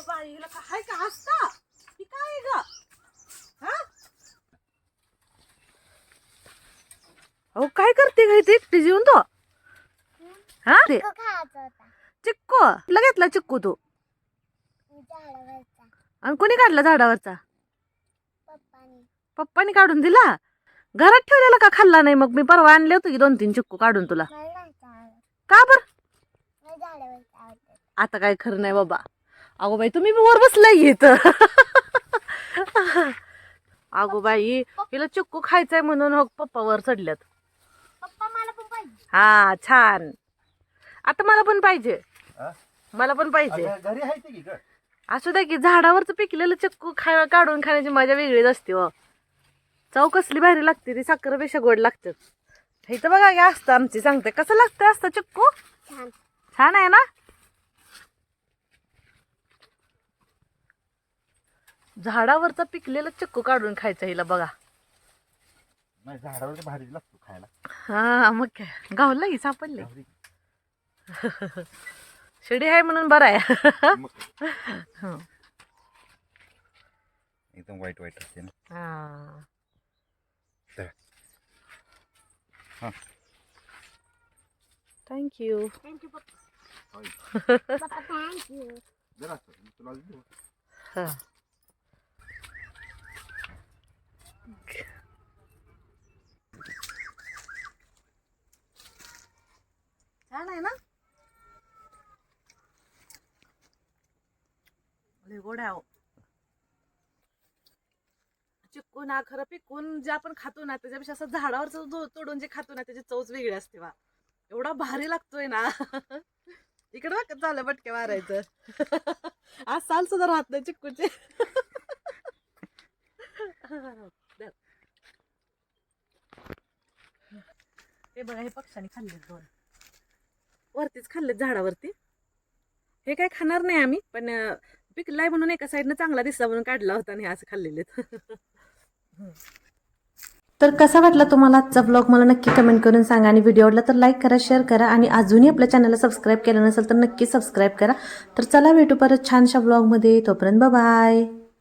बाई हिला काय का असता ही काय आहे ग हा अहो काय करते ग इथे एकटी जेवून तो हा ते चिक्कू तुला घेतला चिक्कू तू आणि कोणी काढला झाडावरचा पप्पानी काढून दिला घरात ठेवलेला का खाल्ला नाही मग मी परवा आणले होते की 2-3 चिक्कू काढून तुला का बर आता काय खरं नाही बाबा अगो बाई तुम्ही वर बसलाय येत अगो बाई हिला चिक्कू खायचंय म्हणून हो पप्पा वर चढल्यात हा छान आता मला पण पाहिजे मला पण पाहिजे घरी आहे की ग असू द्या की झाडावरच पिकलेलं चिक्कू काढून खाण्याची मजा वेगळीच असते व चव कसली भारी लागते ती साखरेपेक्षा गोड लागतात इथं बघा काय असतं आमची सांगते कसं लागतं असतं चिक्कू छान आहे ना झाडावरचा पिकलेलं चिक्कू काढून खायचं हिला बघा नाही झाडावर भारी लागतो खायला हा मग काय गावला ही सापडले शिडी आहे म्हणून बरं आहे एकदम वाईट वाईट असते ना हा थँक्यू हा छान आहे ना लय गोड आहे चिक्कू ना खरं पिकून जे आपण खातो ना त्याच्यापेक्षा असं झाडावरच तोडून जे खातो ना त्याची चवच वेगळी असते वा एवढा भारी लागतोय ना इकडे बघ चाललं बटके मारायचं आज साल सुद्धा राहत नाही चिक्कूचे हे बघा हे पक्ष्याने खाल्ले 2 वरतीच खाल्लेत झाडावरती हे काय खाणार नाही आम्ही पण पिकलाय म्हणून एका साईडनं चांगला दिसला म्हणून काढला होता आणि असं खाल्लेले तर कसा वाटला तुम्हाला आजचा ब्लॉग मला नक्की कमेंट करून सांगा आणि व्हिडिओ आवडला तर लाईक करा शेअर करा आणि अजूनही आपल्या चॅनलला सबस्क्राईब केलं नसेल तर नक्की सबस्क्राईब करा तर चला भेटू परत छानशा ब्लॉगमध्ये तोपर्यंत बाय